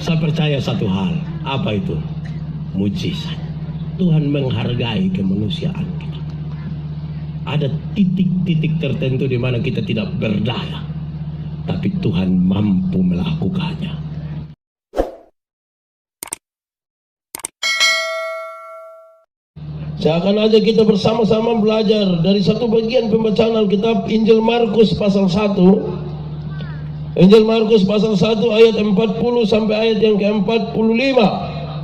Saya percaya satu hal. Apa itu? Mujizat. Tuhan menghargai kemanusiaan kita. Ada titik-titik tertentu di mana kita tidak berdaya, tapi Tuhan mampu melakukannya. Saya akan ajak kita bersama-sama belajar dari satu bagian pembacaan Alkitab, Injil Markus pasal 1. Injil Markus pasal 1 ayat 40 sampai ayat yang ke-45.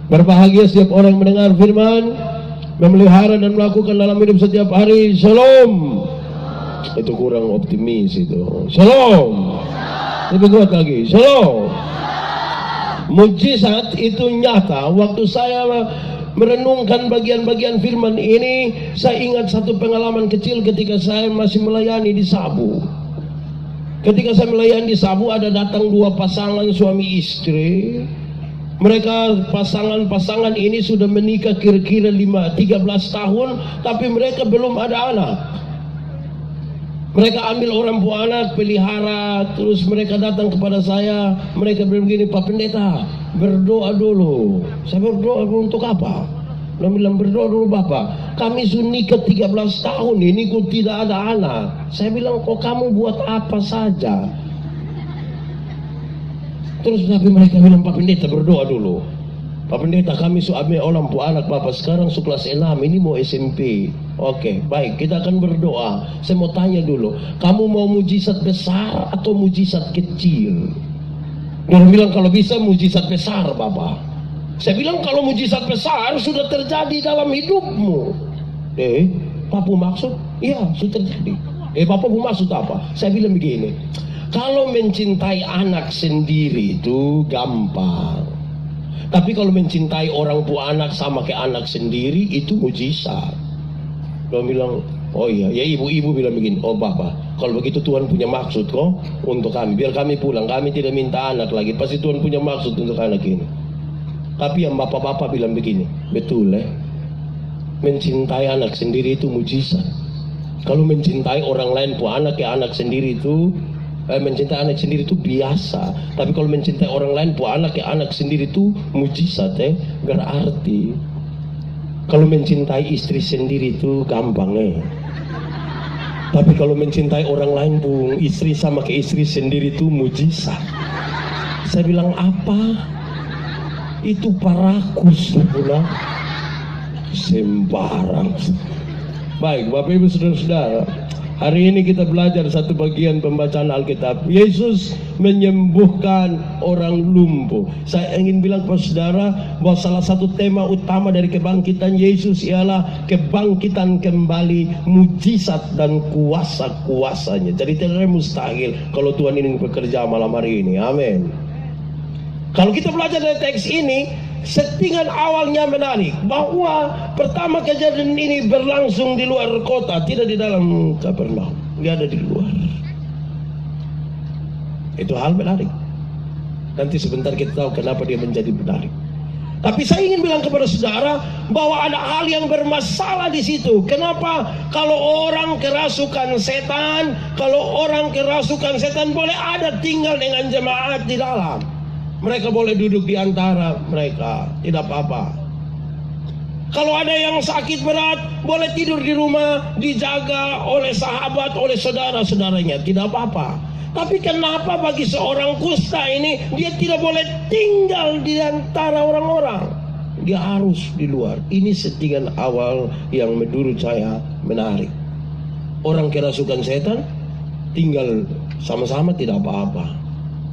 Berbahagia setiap orang yang mendengar firman, memelihara dan melakukan dalam hidup setiap hari. Shalom. Itu kurang optimis itu. Shalom. Lebih kuat lagi. Shalom. Mujizat itu nyata. Waktu saya merenungkan bagian-bagian firman ini, saya ingat satu pengalaman kecil ketika saya masih melayani di Sabu. Ketika saya melayani di Sabu, ada datang dua pasangan suami istri. Mereka pasangan ini sudah menikah kira-kira 13 tahun, tapi mereka belum ada anak. Mereka ambil orang tua anak, pelihara, terus mereka datang kepada saya. Mereka bilang begini, Pak Pendeta, berdoa dulu. Saya berdoa untuk apa? Dia bilang, berdoa dulu Bapak. Kami sudah nikah 13 tahun, ini kok tidak ada anak. Saya bilang, kok kamu buat apa saja? Terus tapi mereka bilang, Pak Pendeta berdoa dulu. Pak Pendeta, kami sudah ambil orang tua anak Bapak, sekarang kelas 6, ini mau SMP. Oke, baik, kita akan berdoa. Saya mau tanya dulu, kamu mau mujizat besar atau mujizat kecil? Dia bilang, kalau bisa mujizat besar Bapak. Saya bilang, kalau mujizat besar sudah terjadi dalam hidupmu. Bapak maksud? Iya, sudah terjadi. Bapak maksud apa? Saya bilang begini, kalau mencintai anak sendiri itu gampang. Tapi kalau mencintai orang tua anak sama kayak anak sendiri itu mujizat. Dia bilang, oh iya, ya ibu-ibu bilang begini, oh Bapak, kalau begitu Tuhan punya maksud kok untuk kami. Biar kami pulang, kami tidak minta anak lagi. Pasti Tuhan punya maksud untuk anak ini. Tapi yang bapak-bapak bilang begini, betul mencintai anak sendiri itu mujizat. Kalau mencintai orang lain punya anak kayak anak sendiri itu, mencintai anak sendiri itu biasa. Tapi kalau mencintai orang lain punya anak kayak anak sendiri itu mujizat. Berarti kalau mencintai istri sendiri itu gampang Tapi kalau mencintai orang lain pun istri sama ke istri sendiri itu mujizat. Saya bilang apa? Itu parakus pula. Sembarang. Baik, Bapak Ibu Saudara-saudara, hari ini kita belajar satu bagian pembacaan Alkitab. Yesus menyembuhkan orang lumpuh. Saya ingin bilang kepada saudara bahwa salah satu tema utama dari kebangkitan Yesus ialah kebangkitan kembali, mujizat dan kuasa-kuasanya. Jadi tidak mustahil kalau Tuhan ini bekerja malam hari ini. Amin. Kalau kita belajar dari teks ini, settingan awalnya menarik. Bahwa pertama kejadian ini berlangsung di luar kota, tidak di dalam Kapernaum. Dia ada di luar. Itu hal menarik. Nanti sebentar kita tahu kenapa dia menjadi menarik. Tapi saya ingin bilang kepada saudara bahwa ada hal yang bermasalah di situ. Kenapa? Kalau orang kerasukan setan, boleh ada tinggal dengan jemaat di dalam. Mereka boleh duduk di antara mereka, tidak apa-apa. Kalau ada yang sakit berat, boleh tidur di rumah, dijaga oleh sahabat, oleh saudara-saudaranya, tidak apa-apa. Tapi kenapa bagi seorang kusta ini, dia tidak boleh tinggal di antara orang-orang? Dia harus di luar. Ini settingan awal yang menurut saya menarik. Orang kerasukan setan, tinggal sama-sama tidak apa-apa.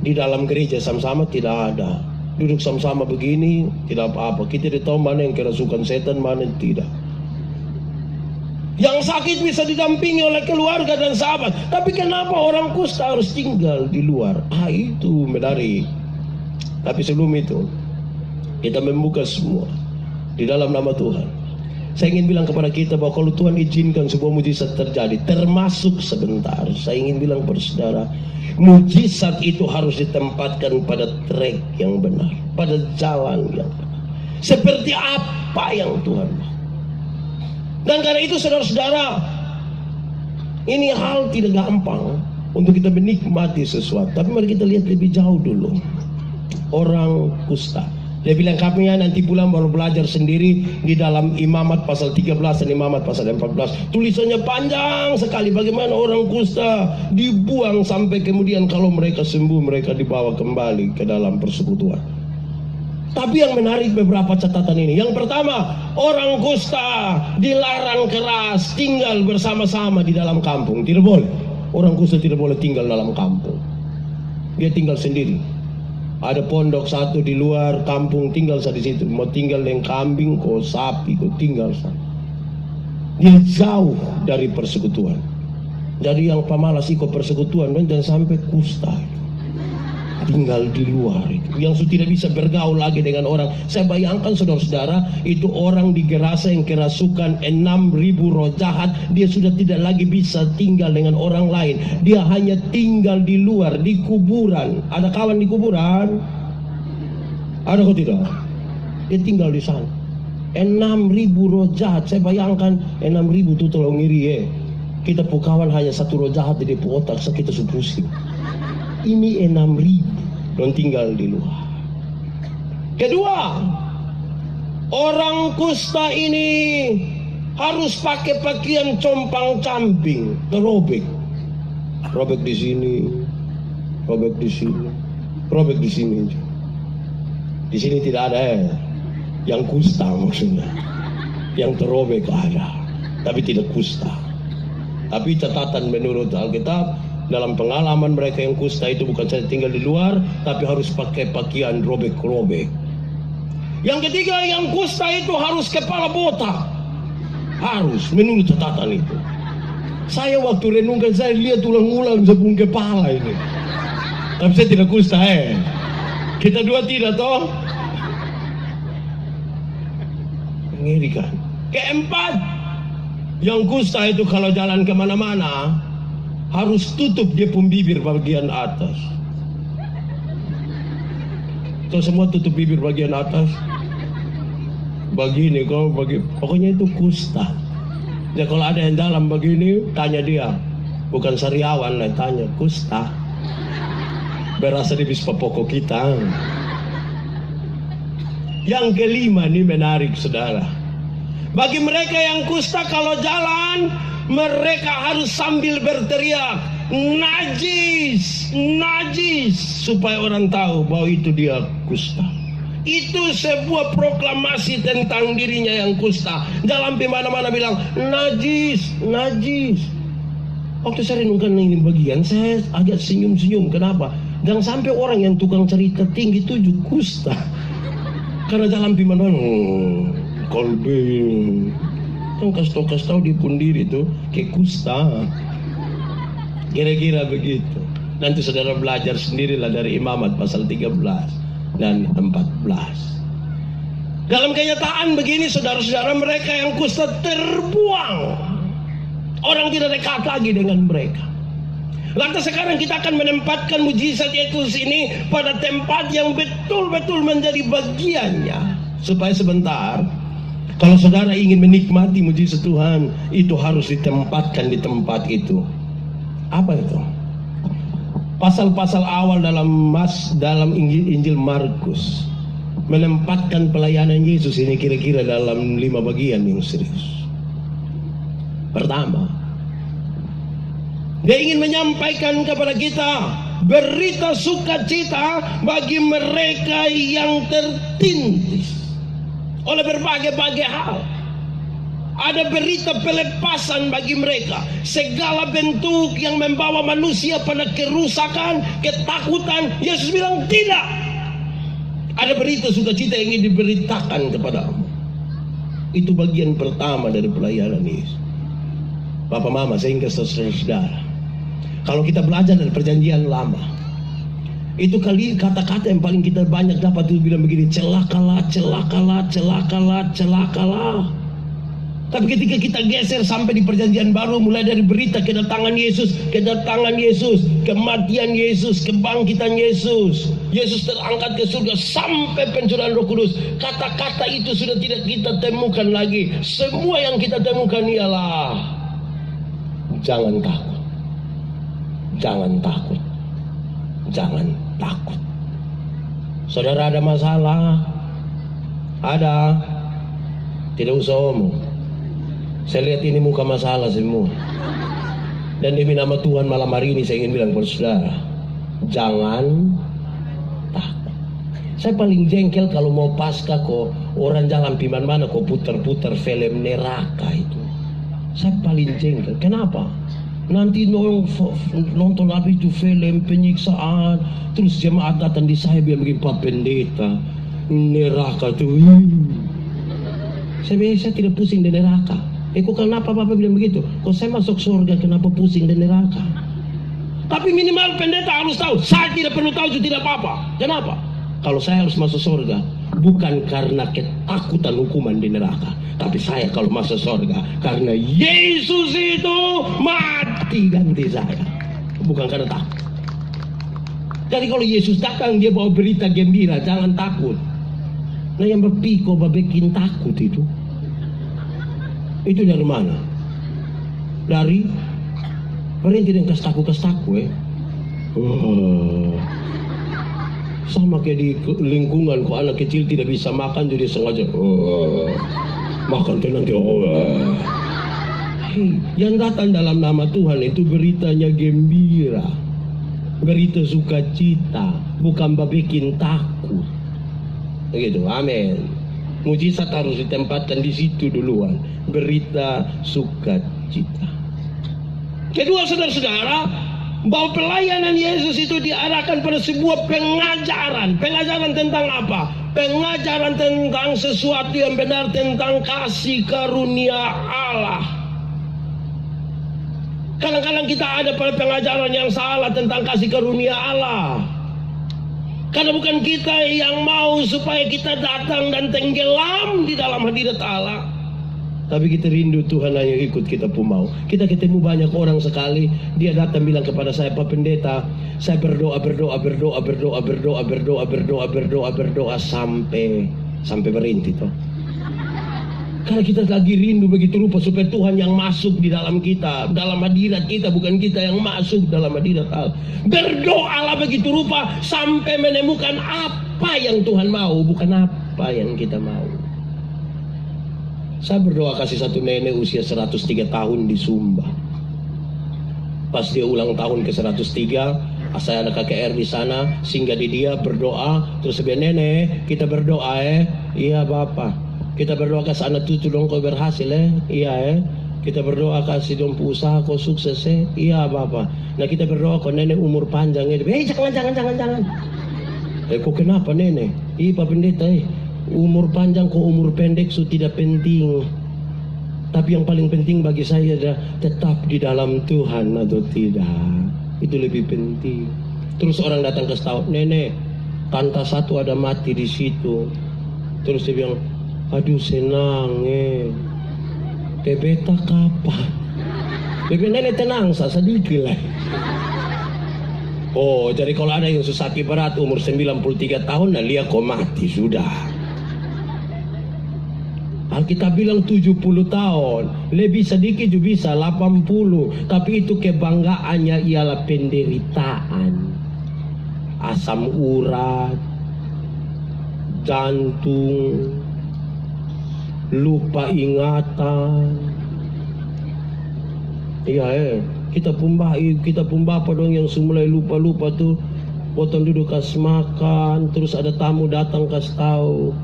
Di dalam gereja sama-sama tidak ada. Duduk sama-sama begini tidak apa-apa. Kita tidak tahu mana yang kerasukan setan, mana yang tidak. Yang sakit bisa didampingi oleh keluarga dan sahabat. Tapi kenapa orang kusta harus tinggal di luar? Itu menarik. Tapi sebelum itu, kita membuka semua di dalam nama Tuhan. Saya ingin bilang kepada kita bahwa kalau Tuhan izinkan sebuah mujizat terjadi, termasuk sebentar, saya ingin bilang kepada saudara, mujizat itu harus ditempatkan pada track yang benar, pada jalan yang benar. Seperti apa yang Tuhan mau. Dan karena itu saudara-saudara, ini hal tidak gampang untuk kita menikmati sesuatu. Tapi mari kita lihat lebih jauh dulu. orang kusta. Dia bilang kami nanti pulang baru belajar sendiri di dalam Imamat pasal 13 dan Imamat pasal 14. Tulisannya panjang sekali bagaimana orang kusta dibuang sampai kemudian kalau mereka sembuh mereka dibawa kembali ke dalam persekutuan. Tapi yang menarik beberapa catatan ini. Yang pertama, orang kusta dilarang keras tinggal bersama-sama di dalam kampung. Tidak boleh. Orang kusta tidak boleh tinggal dalam kampung. Dia tinggal sendiri. Ada pondok satu di luar kampung, tinggal di situ. Mau tinggal dengan kambing, kau sapi, kau tinggal sana. Dia jauh dari persekutuan. Jadi yang pemalas ikut persekutuan dan sampai kusta. Tinggal di luar itu. Yang tidak bisa bergaul lagi dengan orang. Saya bayangkan saudara-saudara, itu orang di Gerasa yang kerasukan 6.000 roh jahat. Dia sudah tidak lagi bisa tinggal dengan orang lain. Dia hanya tinggal di luar, di kuburan. Ada kawan di kuburan? Ada kok tidak? Dia tinggal di sana. 6.000 roh jahat. Saya bayangkan 6.000 itu tolong ngiri ya. Kita kawan hanya satu roh jahat di otak, kita pusing. Ini 6.000 dan tinggal di luar. Kedua, orang kusta ini harus pakai pakaian compang-camping, terobek. Robek di sini, robek di sini, robek di sini. Di sini tidak ada yang kusta maksudnya. Yang terobek ada, tapi tidak kusta. Tapi catatan menurut Alkitab, dalam pengalaman mereka yang kusta itu bukan saja tinggal di luar, tapi harus pakai pakaian robek-robek. Yang ketiga, yang kusta itu harus kepala botak. Harus, menurut catatan itu. Saya waktu renungkan, saya lihat ulang-ulang sepung kepala ini. Tapi saya tidak kusta Kita dua tidak toh? Mengerikan. Keempat, yang kusta itu kalau jalan kemana-mana harus tutup dia pun bibir bagian atas. Itu semua tutup bibir bagian atas. Begini kau pokoknya itu kusta. Ya kalau ada yang dalam begini, tanya dia. Bukan sariawan lah, tanya kusta. Berasa di bispa pokok kita. Yang kelima ini menarik saudara. Bagi mereka yang kusta kalau jalan, mereka harus sambil berteriak, najis, najis, supaya orang tahu bahwa itu dia kusta. Itu sebuah proklamasi tentang dirinya yang kusta. Dalam mana-mana bilang, najis, najis. Waktu saya renungkan ini bagian, saya agak senyum-senyum. Kenapa? Jangan sampai orang yang tukang cerita tinggi itu kusta. Karena dalam mana-mana, kolbe. Kan kasih tahu di pundiri itu kayak kusta. Kira-kira begitu. Nanti saudara belajar sendirilah dari Imamat pasal 13 dan 14. Dalam kenyataan begini saudara-saudara, mereka yang kusta terbuang. Orang tidak dekat lagi dengan mereka. Lantas sekarang kita akan menempatkan mujizat Yesus ini pada tempat yang betul-betul menjadi bagiannya. Supaya sebentar, kalau saudara ingin menikmati mujizat Tuhan, itu harus ditempatkan di tempat itu. Apa itu? Pasal-pasal awal dalam Injil Markus menempatkan pelayanan Yesus ini kira-kira dalam 5 bagian yang serius. Pertama, dia ingin menyampaikan kepada kita berita sukacita bagi mereka yang tertindas oleh berbagai-bagai hal. Ada berita pelepasan bagi mereka. Segala bentuk yang membawa manusia pada kerusakan, ketakutan, Yesus bilang tidak. Ada berita sukacita yang ingin diberitakan kepadamu. Itu bagian pertama dari pelayanan Yesus. Bapak mama sehingga saudara-saudara, kalau kita belajar dari perjanjian lama, itu kali kata-kata yang paling kita banyak dapat itu bilang begini, celakalah, celakalah, celakalah, celakalah. Tapi ketika kita geser sampai di perjanjian baru, mulai dari berita kedatangan Yesus, kematian Yesus, kebangkitan Yesus, Yesus terangkat ke surga sampai pencurahan Roh Kudus, kata-kata itu sudah tidak kita temukan lagi. Semua yang kita temukan ialah jangan takut, jangan takut, jangan takut. Saudara ada masalah? Ada? Tidak usah omong. Saya lihat ini muka masalah semua. Dan demi nama Tuhan malam hari ini saya ingin bilang kepada saudara, jangan takut. Saya paling jengkel kalau mau pasca kok orang jalan piman mana kok putar-putar film neraka itu. Saya paling jengkel. Kenapa? Nanti nonton apa itu film penyiksaan, terus jemaat datang di saya bilang begini, Pak Pendeta, neraka tuh. Saya tidak pusing di neraka. Kok kenapa Bapak bilang begitu? Kok saya masuk surga kenapa pusing di neraka? Tapi minimal pendeta harus tahu, saya tidak perlu tahu itu tidak apa-apa. Kenapa? Kalau saya harus masuk surga, bukan karena ketakutan hukuman di neraka, tapi saya kalau masuk surga karena Yesus itu mati ganti saya, bukan karena takut. Jadi kalau Yesus datang dia bawa berita gembira, jangan takut. Nah yang berpikir bikin takut itu dari mana? Dari berhenti dengan kastaku sama kayak di lingkungan kok anak kecil tidak bisa makan jadi sengaja makan tuh nanti yang datang dalam nama Tuhan itu beritanya gembira, berita sukacita, bukan bikin takut. Begitu, amin. Mujizat harus ditempatkan di situ duluan, berita sukacita. Kedua, saudara-saudara, bahwa pelayanan Yesus itu diarahkan pada sebuah pengajaran. Pengajaran tentang apa? Pengajaran tentang sesuatu yang benar, tentang kasih karunia Allah. Kadang-kadang kita ada pada pengajaran yang salah tentang kasih karunia Allah. Karena bukan kita yang mau supaya kita datang dan tenggelam di dalam hadirat Allah, tapi kita rindu Tuhan hanya ikut kita pun mau. Kita ketemu banyak orang sekali, dia datang bilang kepada saya, Pak Pendeta, saya berdoa sampai berhenti toh. Karena kita lagi rindu begitu rupa supaya Tuhan yang masuk di dalam kita, dalam hadirat kita, bukan kita yang masuk dalam hadirat Allah. Berdoalah begitu rupa sampai menemukan apa yang Tuhan mau, bukan apa yang kita mau. Saya berdoa kasih satu nenek usia 103 tahun di Sumba. Pas dia ulang tahun ke 103, saya ada KKR di sana, singgah di dia berdoa, terus dia nenek, kita berdoa iya Bapak. Kita berdoa kasih anak cucu dong kau berhasil iya Kita berdoa kasih dong usaha kau sukses iya Bapak. Nah kita berdoa kau nenek umur panjang jangan. Kok kenapa nenek? Iya Pak Pendeta umur panjang kok umur pendek itu tidak penting. Tapi yang paling penting bagi saya adalah tetap di dalam Tuhan atau tidak. Itu lebih penting. Terus orang datang ke setahun, nenek tante satu ada mati di situ. Terus dia bilang, aduh senang Bebeta kapan? Bebe nenek tenang sedikit lah. Oh jadi kalau ada yang sakit berat umur 93 tahun nah dia kok mati sudah. Alkitab bilang 70 tahun, lebih sedikit juga bisa 80, tapi itu kebanggaannya ialah penderitaan, asam urat, jantung, lupa ingatan. Iya kita pun bapak dong yang semulai lupa tuh, potong duduk kas makan, terus ada tamu datang kas tahu,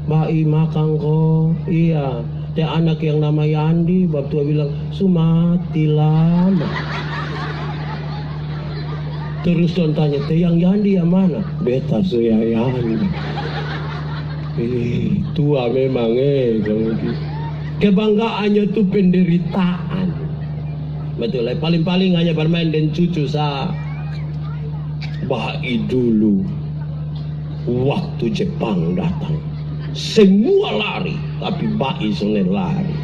Bai makan kok, iya. Teh anak yang nama Yandi, bab tua bilang sumati lama. Terus don tanya, teh yang Yandi yang mana? Beta suya Yandi. Tua memang kebanggaannya tuh penderitaan. Betul paling-paling hanya bermain dan cucu sa. Bai dulu waktu Jepang datang semua lari, tapi Bai soalnya lari.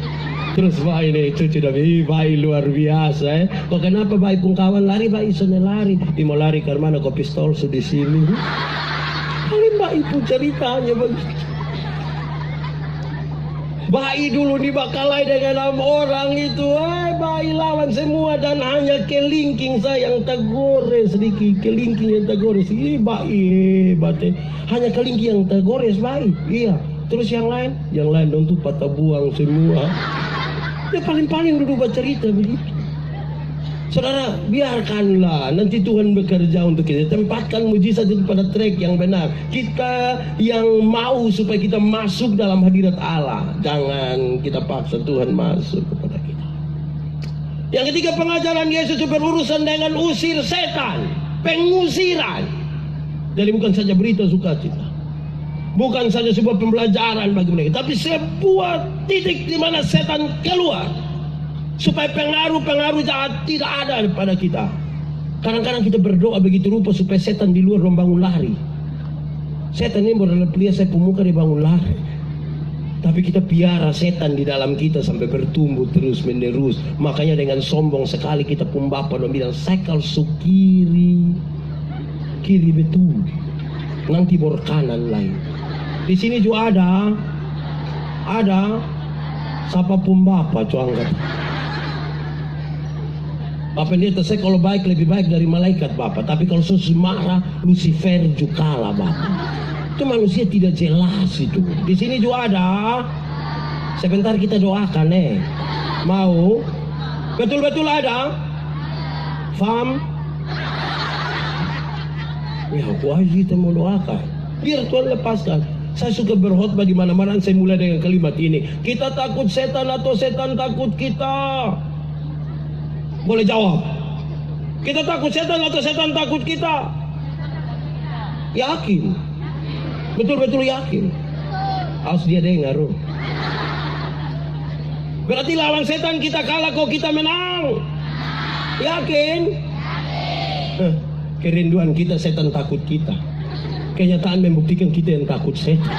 Terus Bai ini cucu Bai luar biasa Kok kenapa Bai pun kawan lari, Bai soalnya lari. Dia mau lari karena kok pistol di sini. Paling Bai pun ceritanya begitu. Bayi dulu dibakalai dengan 6 orang itu. Bayi lawan semua dan hanya kelingking saya yang tergores sedikit. Kelingking yang tergores. Ini bayi bate. Hanya kelingking yang tergores bayi. Iya. Terus yang lain dong tuh patah buang semua. Dia paling-paling duduk bercerita begitu. Saudara, biarkanlah nanti Tuhan bekerja untuk kita. Tempatkan mujizat itu pada track yang benar. Kita yang mau supaya kita masuk dalam hadirat Allah. Jangan kita paksa Tuhan masuk kepada kita. Yang ketiga, pengajaran Yesus itu berurusan dengan usir setan. Pengusiran. Jadi bukan saja berita sukacita. Bukan saja sebuah pembelajaran bagi mereka. Tapi sebuah titik di mana setan keluar. Supaya pengaruh-pengaruh jahat tidak ada pada kita. Kadang-kadang kita berdoa begitu rupa supaya setan di luar membangun lari. Setan ini modal pelia saya pemuka dia bangun lari. Tapi kita piara setan di dalam kita sampai bertumbuh terus menerus. Makanya dengan sombong sekali kita pun Bapa dan bilang sekal sukiri. Kiri betul. Nanti bor kanan lain. Di sini juga ada siapa pun Bapa angkat. Bapak pendeta saya kalau baik lebih baik dari malaikat Bapak. Tapi kalau sesuatu marah Lucifer juga kalah Bapak. Itu manusia tidak jelas itu. Di sini juga ada. Sebentar kita doakan Mau? Betul-betul ada? Faham? Ya aku aja kita mau doakan. Biar Tuhan lepaskan. Saya suka berkhotbah di mana-mana. Saya mulai dengan kalimat ini. Kita takut setan atau setan takut kita? Boleh jawab. Kita takut setan atau setan takut kita? Yakin. Betul-betul yakin. Harus dia dengar. Berarti lawan setan kita kalah kok kita menang. Yakin? Kerinduan kita setan takut kita. Kenyataan membuktikan kita yang takut setan.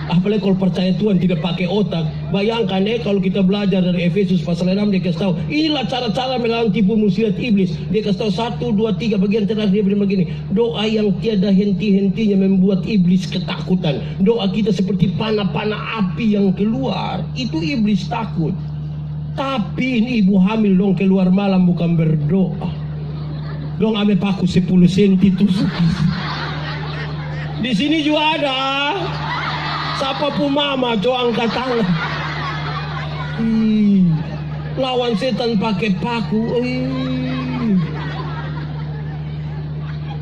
Apalagi kalau percaya Tuhan tidak pakai otak. Bayangkan kalau kita belajar dari Efesus pasal 6 dia kasih tahu inilah cara-cara melawan tipu muslihat iblis. Dia kasih tahu 1, 2, 3 bagian terakhir dia bilang begini. Doa yang tiada henti-hentinya membuat iblis ketakutan. Doa kita seperti panah-panah api yang keluar. Itu iblis takut. Tapi ini ibu hamil dong keluar malam bukan berdoa. Dong ame paku 10 senti tusuk. Di sini juga ada. Siapa pun mama coba angkat tangan. Lawan setan pakai paku.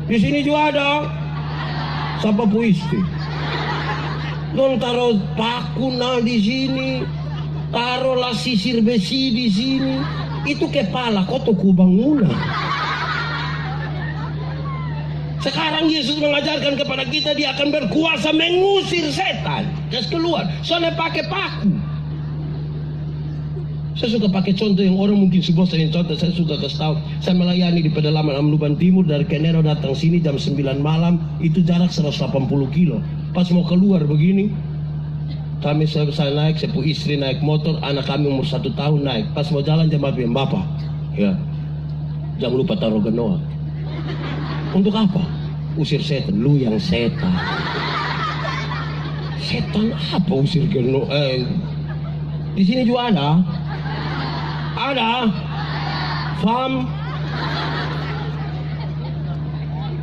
Di sini juga ada. Siapa pun istri. Don taruh paku di sini. Taruhlah sisir besi di sini. Itu kepala kotoku bangunan. Sekarang Yesus mengajarkan kepada kita dia akan berkuasa mengusir setan. Terus keluar. Soalnya pakai paku. Saya suka pakai contoh yang orang mungkin sebuah saya contoh. Saya suka kasih tahu. Saya melayani di pedalaman Amluban Timur dari Kenero datang sini jam 9 malam. Itu jarak 180 kilo. Pas mau keluar begini. Kami saya naik, saya punya istri naik motor. Anak kami umur 1 tahun naik. Pas mau jalan jam Bapak. Ya. Jangan lupa taruh genoa. Untuk apa? Usir setan. Lu yang setan. Setan apa usir genoa? Di sini juga ada. Ada. Faham?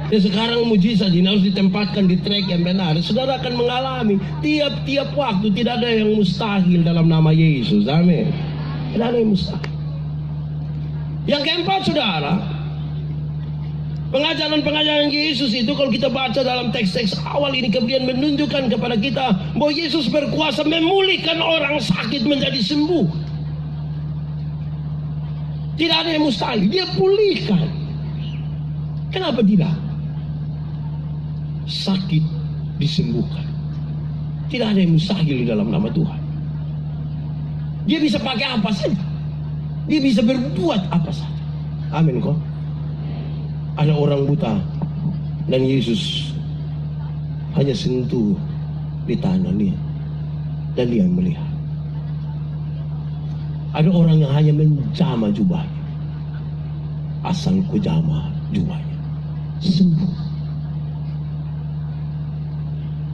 Ya sekarang mujizat ini harus ditempatkan di track yang benar. Saudara akan mengalami tiap-tiap waktu tidak ada yang mustahil dalam nama Yesus. Amin. Tidak ada yang mustahil. Yang keempat saudara. Pengajaran-pengajaran Yesus itu kalau kita baca dalam teks-teks awal ini kemudian menunjukkan kepada kita bahwa Yesus berkuasa memulihkan orang sakit menjadi sembuh. Tidak ada yang mustahil, dia pulihkan. Kenapa tidak? Sakit disembuhkan. Tidak ada yang mustahil di dalam nama Tuhan. Dia bisa pakai apa saja. Dia bisa berbuat apa saja. Amin kok. Ada orang buta dan Yesus hanya sentuh di tanah dia dan dia melihat. Ada orang yang hanya menjama jubahnya, asal ku jama jubahnya sembuh.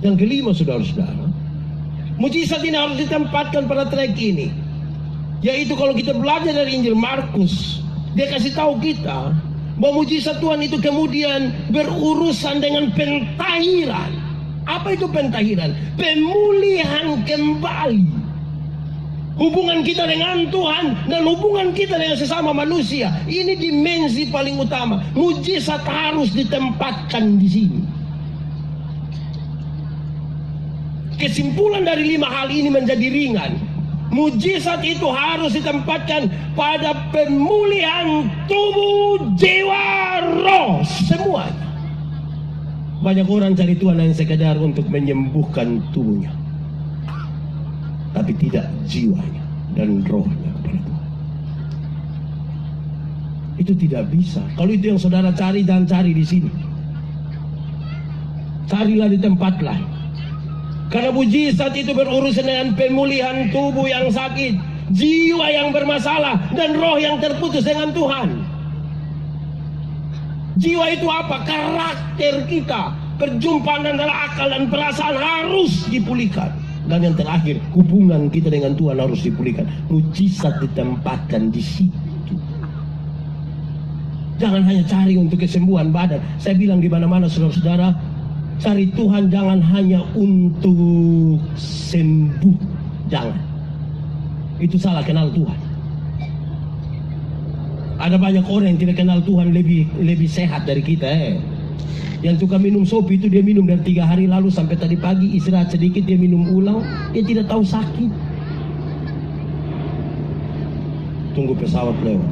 Yang kelima saudara-saudara, Mujizat ini harus ditempatkan pada track ini. Yaitu kalau kita belajar dari Injil Markus, dia kasih tahu kita bahwa mujizat Tuhan itu kemudian berurusan dengan pentahiran. Apa itu pentahiran? Pemulihan kembali hubungan kita dengan Tuhan dan hubungan kita dengan sesama manusia. Ini dimensi paling utama. Mujizat harus ditempatkan di sini. Kesimpulan dari 5 hal ini menjadi ringan. Mujizat itu harus ditempatkan pada pemulihan tubuh, jiwa, roh, semuanya. Banyak orang cari Tuhan hanya sekedar untuk menyembuhkan tubuhnya, tapi tidak jiwanya dan rohnya kepada Tuhan. Itu tidak bisa. Kalau itu yang saudara cari, dan cari di sini. Carilah di tempat lain. Karena mujizat itu berurusan dengan pemulihan tubuh yang sakit, jiwa yang bermasalah, dan roh yang terputus dengan Tuhan. Jiwa itu apa? Karakter kita, perjumpaan antara akal dan perasaan harus dipulihkan. Dan yang terakhir, hubungan kita dengan Tuhan harus dipulihkan. Mujizat ditempatkan di situ. Jangan hanya cari untuk kesembuhan badan. Saya bilang di mana-mana saudara-saudara, cari Tuhan jangan hanya untuk sembuh. Jangan. Itu salah kenal Tuhan. Ada banyak orang yang tidak kenal Tuhan lebih sehat dari kita. Yang suka minum sopi itu dia minum dari 3 hari lalu sampai tadi pagi, istirahat sedikit dia minum ulang, dia tidak tahu sakit. Tunggu pesawat lewat.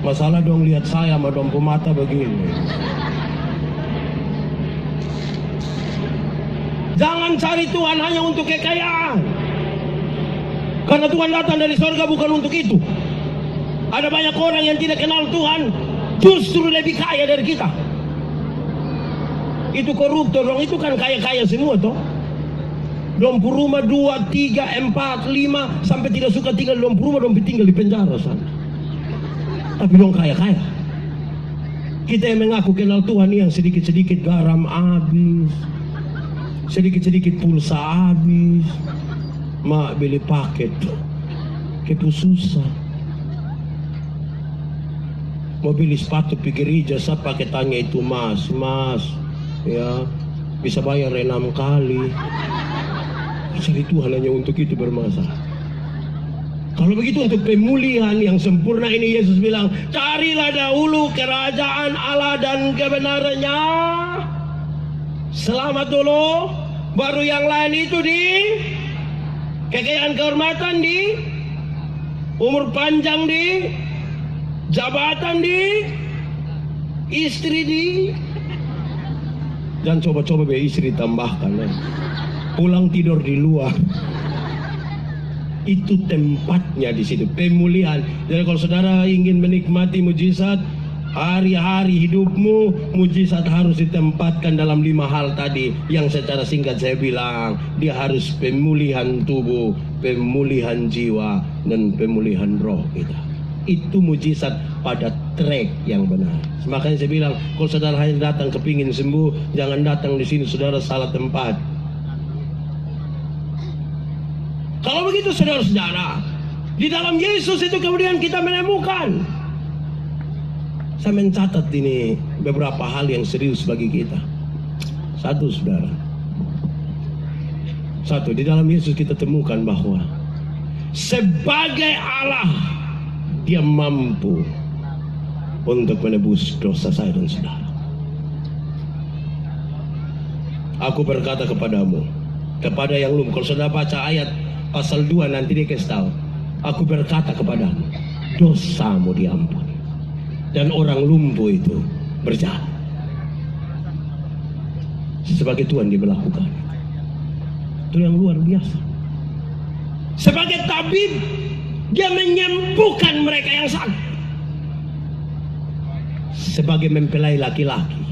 Masalah dong lihat saya sama dong pemata begini. Jangan cari Tuhan hanya untuk kekayaan. Karena Tuhan datang dari surga bukan untuk itu. Ada banyak orang yang tidak kenal Tuhan, justru lebih kaya dari kita. Itu koruptor dong, itu kan kaya-kaya semua toh. Dong rumah 2, 3, 4, 5, sampai tidak suka tinggal di rumah, dong tinggal di penjara sana. Tapi dong kaya-kaya. Kita yang mengaku kenal Tuhan yang sedikit-sedikit garam habis, sedikit-sedikit pulsa habis, mak beli paket, kepu susah. Mau beli sepatu pergi gereja, saya pakai tanya itu mas, ya bisa bayar 6 kali. Cari Tuhan hanya untuk itu bermasalah. Kalau begitu untuk pemulihan yang sempurna ini Yesus bilang, carilah dahulu kerajaan Allah dan kebenarannya. Selamat dulu, baru yang lain itu di kekayaan, kehormatan di, umur panjang di, jabatan di, istri di. Jangan coba-coba biar istri tambahkan. Pulang tidur di luar. Itu tempatnya di situ, pemulihan. Jadi kalau saudara ingin menikmati mujizat hari-hari hidupmu, mujizat harus ditempatkan dalam 5 hal tadi yang secara singkat saya bilang. Dia harus pemulihan tubuh, pemulihan jiwa, dan pemulihan roh kita. Itu mujizat pada track yang benar. Makanya saya bilang, kalau saudara hanya datang kepingin sembuh, jangan datang di sini, saudara salah tempat. Kalau begitu saudara-saudara, di dalam Yesus itu kemudian kita menemukan. Saya mencatat ini beberapa hal yang serius bagi kita. Satu, saudara. Satu, di dalam Yesus kita temukan bahwa sebagai Allah, Dia mampu untuk menebus dosa saya dan saudara. Aku berkata kepadamu, kepada yang lumpuh. Kalau saudara baca ayat pasal 2 nanti dia kasih tahu. Aku berkata kepadamu, dosamu diampuni. Dan orang lumpuh itu berjalan. Sebagai Tuhan dia melakukan. Itu yang luar biasa. Sebagai tabib, dia menyembuhkan mereka yang sakit. Sebagai mempelai laki-laki,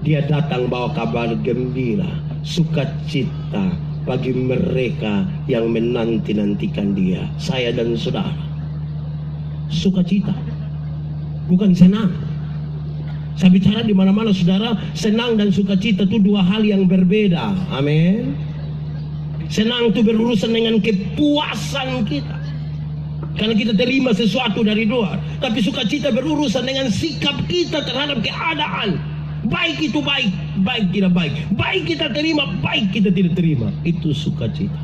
dia datang bawa kabar gembira, sukacita bagi mereka yang menanti-nantikan dia, saya dan saudara. Sukacita, bukan senang. Saya bicara di mana-mana, saudara, senang dan sukacita itu dua hal yang berbeda. Amin. Senang itu berurusan dengan kepuasan kita, karena kita terima sesuatu dari luar. Tapi sukacita berurusan dengan sikap kita terhadap keadaan. Baik itu baik, baik tidak baik. Baik kita terima, baik kita tidak terima. Itu sukacita.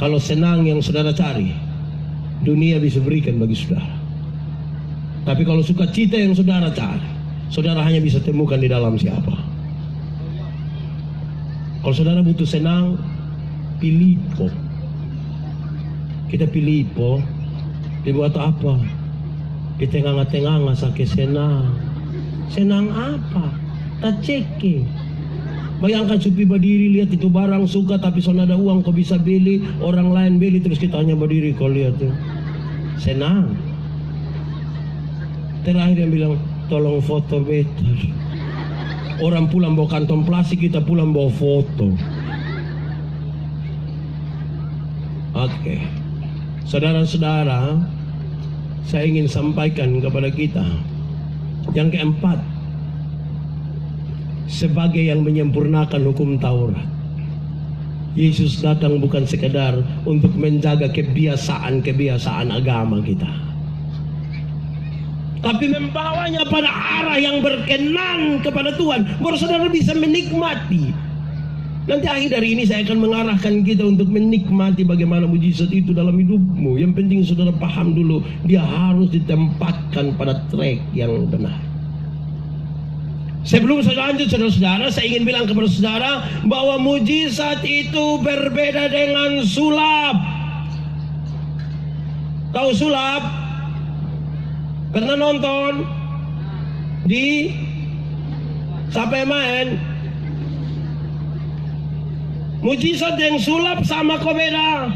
Kalau senang yang saudara cari, dunia bisa berikan bagi saudara. Tapi kalau sukacita yang saudara cari, saudara hanya bisa temukan di dalam siapa. Kalau saudara butuh senang, Filipo. Kita Filipo, dibuat apa? Di tengah-tengah sakit senang. Senang apa? Tak ceki. Bayangkan supi berdiri lihat itu barang suka, tapi soalnya ada uang kau bisa beli, orang lain beli, terus kita hanya berdiri kau lihat tuh. Senang. Terakhir yang bilang tolong foto better. Orang pulang bawa kantong plastik, kita pulang bawa foto. Oke. Saudara-saudara, saya ingin sampaikan kepada kita yang keempat, sebagai yang menyempurnakan hukum Taurat, Yesus datang bukan sekedar untuk menjaga kebiasaan-kebiasaan agama kita, tapi membawanya pada arah yang berkenan kepada Tuhan, baru saudara bisa menikmati. Nanti akhir dari ini saya akan mengarahkan kita untuk menikmati bagaimana mujizat itu dalam hidupmu. Yang penting saudara paham dulu, dia harus ditempatkan pada track yang benar. Sebelum saya lanjut, saudara-saudara, saya ingin bilang kepada saudara bahwa mujizat itu berbeda dengan sulap. Tahu sulap? Pernah nonton? Di siapa yang main? Mujizat yang sulap sama kok beda?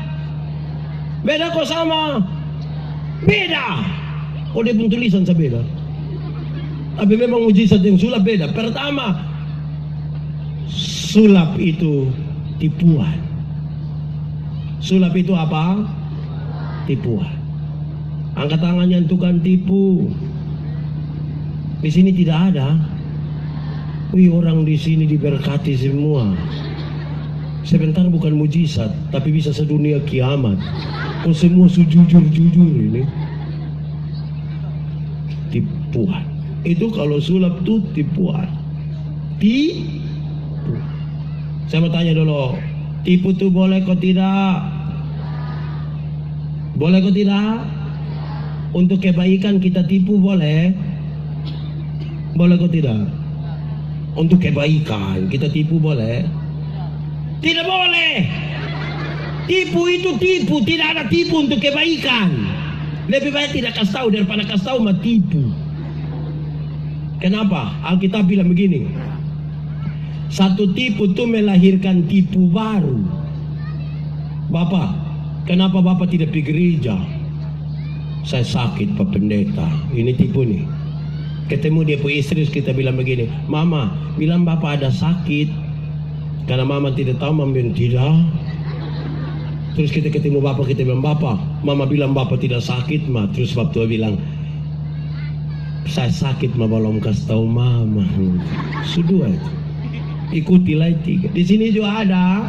Beda kok sama? Beda. Oh, dia pun tulisan sebeda. Tapi memang mujizat yang sulap beda. Pertama, sulap itu tipuan. Sulap itu apa? Tipuan. Angkat tangannya, tukang tipu. Di sini tidak ada. Wih, orang di sini diberkati semua. Sebentar bukan mujizat, tapi bisa sedunia kiamat. Oh, semua sejujur-jujur ini. Tipuan. Itu kalau sulap itu tipuan. Tipu. Saya mau tanya dulu, tipu itu boleh kok tidak? Boleh kok tidak? Untuk kebaikan kita tipu boleh? Boleh kok tidak? Untuk kebaikan kita tipu boleh? Tidak boleh. Tipu itu tipu, tidak ada tipu untuk kebaikan. Lebih baik tidak kasih tahu daripada kasih tahu mah tipu. Kenapa? Alkitab bilang begini, satu tipu itu melahirkan tipu baru. Bapak, kenapa Bapak tidak pergi gereja? Saya sakit Pak Pendeta. Ini tipu nih. Ketemu dia punya istri, kita bilang begini, Mama, bilang Bapak ada sakit. Karena Mama tidak tahu, Mama bilang tidak. Terus kita ketemu Bapak, kita bilang Bapak, Mama bilang Bapak tidak sakit, Ma. Terus Bapak tua bilang, saya sakit, Ma, belum kasih tahu Mama. Sudah itu. Ikutilah tiga. Di sini juga ada.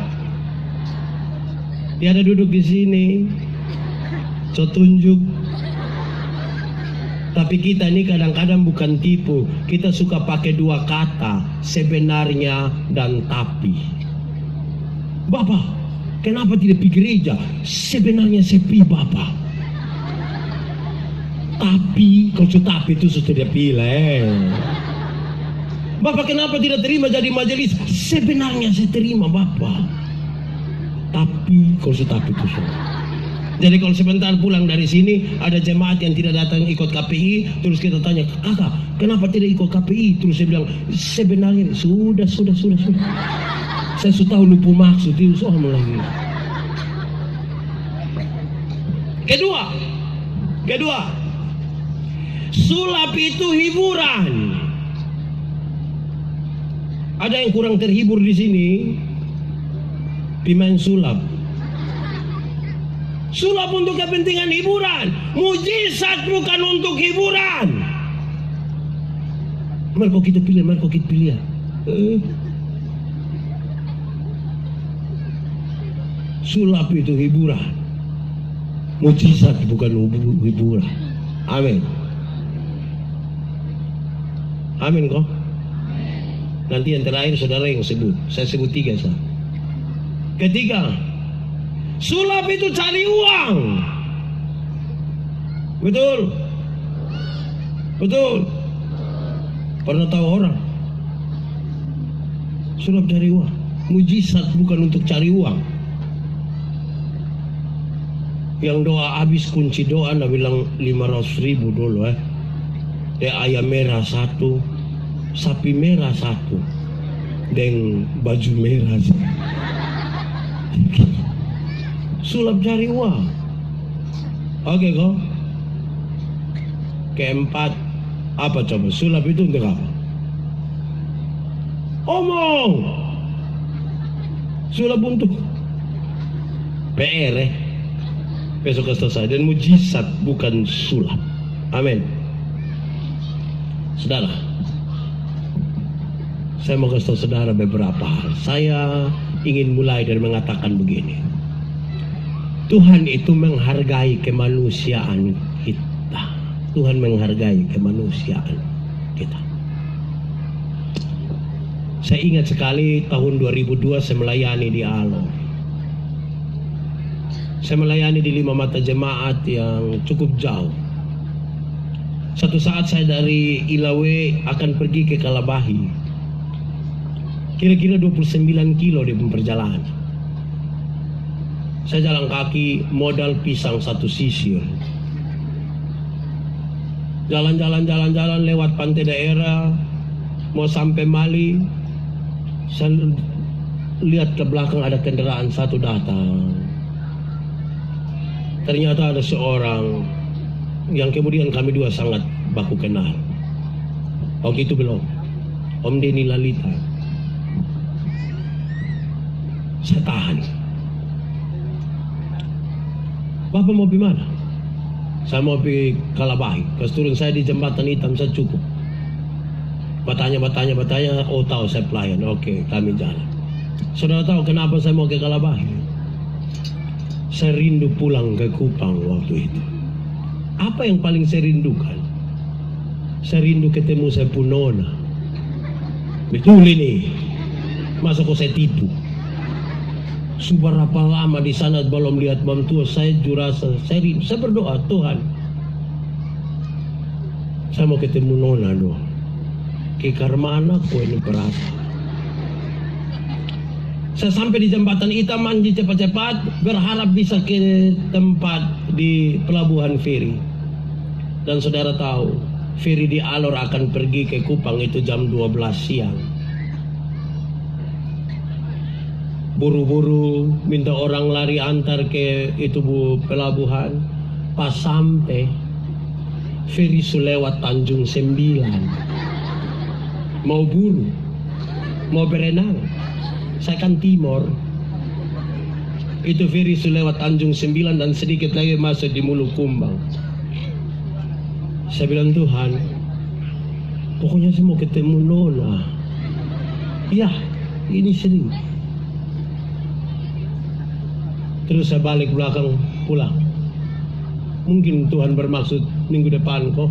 Dia ada duduk di sini. So tunjuk. Tapi kita ini kadang-kadang bukan tipu. Kita suka pakai dua kata, sebenarnya dan tapi. Bapak, kenapa tidak pergi gereja? Sebenarnya sepi Bapak. Tapi, kalau tapi itu sudah pilih. Bapak kenapa tidak terima jadi majelis? Sebenarnya saya terima Bapak. Tapi, kalau tapi itu sudah. Jadi kalau sebentar pulang dari sini ada jemaat yang tidak datang ikut KPI, terus kita tanya, kakak kenapa tidak ikut KPI? Terus saya bilang sebenarnya sudah. Saya sudah tahu lupa maksud itu soal lagi. Kedua, sulap itu hiburan. Ada yang kurang terhibur di sini, pemain sulap. Sulap untuk kepentingan hiburan. Mujizat bukan untuk hiburan. Marco kita pilih. Sulap itu hiburan, mujizat bukan hiburan. Amin. Amin kok. Nanti yang terakhir saudara yang sebut. Saya sebut 3 sah. Ketiga, sulap itu cari uang. Betul. Pernah tahu orang? Sulap cari uang. Mujizat bukan untuk cari uang. Yang doa habis kunci doa, nak bilang 500.000 dulu Dia ayam merah 1, sapi merah 1, dan baju merah 1. Sulap cari uang. Oke kok. Keempat, apa coba? Sulap itu untuk apa? Omong. Sulap untuk PR besok selesai. Dan mujizat bukan sulap. Amin. Saudara, saya mau kasih tahu saudara beberapa hal. Saya ingin mulai dari mengatakan begini. Tuhan itu menghargai kemanusiaan kita. Tuhan menghargai kemanusiaan kita. Saya ingat sekali tahun 2002 saya melayani di Alor. Saya melayani di 5 mata jemaat yang cukup jauh. Satu saat saya dari Ilawe akan pergi ke Kalabahi. Kira-kira 29 kilo di perjalanan. Saya jalan kaki, modal pisang 1 sisir. Jalan-jalan lewat pantai daerah, mau sampai Mali. Saya lihat ke belakang ada kendaraan 1 datang. Ternyata ada seorang yang kemudian kami 2 sangat baku kenal. Waktu itu belum. Om Denny Lalita. Saya tahan. Bapak mau pergi mana? Saya mau pergi Kalabahi. Pas turun saya di jembatan hitam, saya cukup. Bertanya. Oh tahu saya pelayan. Oke, kami jalan. Saudara tahu kenapa saya mau ke Kalabahi? Saya rindu pulang ke Kupang waktu itu. Apa yang paling saya rindukan? Saya rindu ketemu saya Punona. Betul ini. Masa kok saya tipu? Seberapa lama di sana belum lihat mantua saya jurasa. Saya berdoa, Tuhan, saya mau ketemu Nona doang. Ke Karmana kok ini berapa? Saya sampai di jembatan hitam, mandi cepat-cepat, berharap bisa ke tempat di pelabuhan feri. Dan saudara tahu, feri di Alor akan pergi ke Kupang itu jam 12 siang. Buru-buru minta orang lari antar ke itu pelabuhan. Pas sampai, feri lewat Tanjung 9. Mau buru, mau berenang. Saya kan timur. Itu feri lewat Tanjung 9 dan sedikit lagi masuk di Mulukumbang. Saya bilang, Tuhan, pokoknya saya mau ketemu Nona. Ya, ini sering. Terus saya balik belakang pulang. Mungkin Tuhan bermaksud minggu depan kok.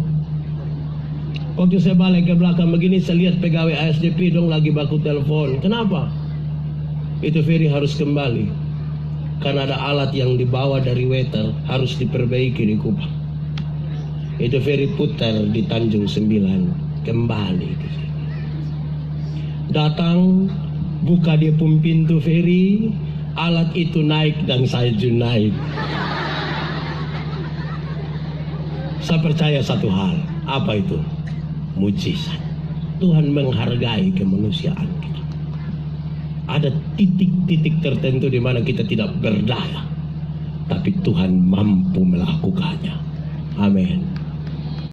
Waktu saya balik ke belakang begini, saya lihat pegawai ASDP dong lagi baku telepon. Kenapa? Itu feri harus kembali. Karena ada alat yang dibawa dari Wetel harus diperbaiki di Kupang. Itu feri putar di Tanjung 9. Kembali ke sini. Datang, buka dia pun pintu feri, alat itu naik dan saya juga naik. Saya percaya satu hal. Apa itu? Mujizat. Tuhan menghargai kemanusiaan kita. Ada titik-titik tertentu di mana kita tidak berdaya, tapi Tuhan mampu melakukannya. Amin.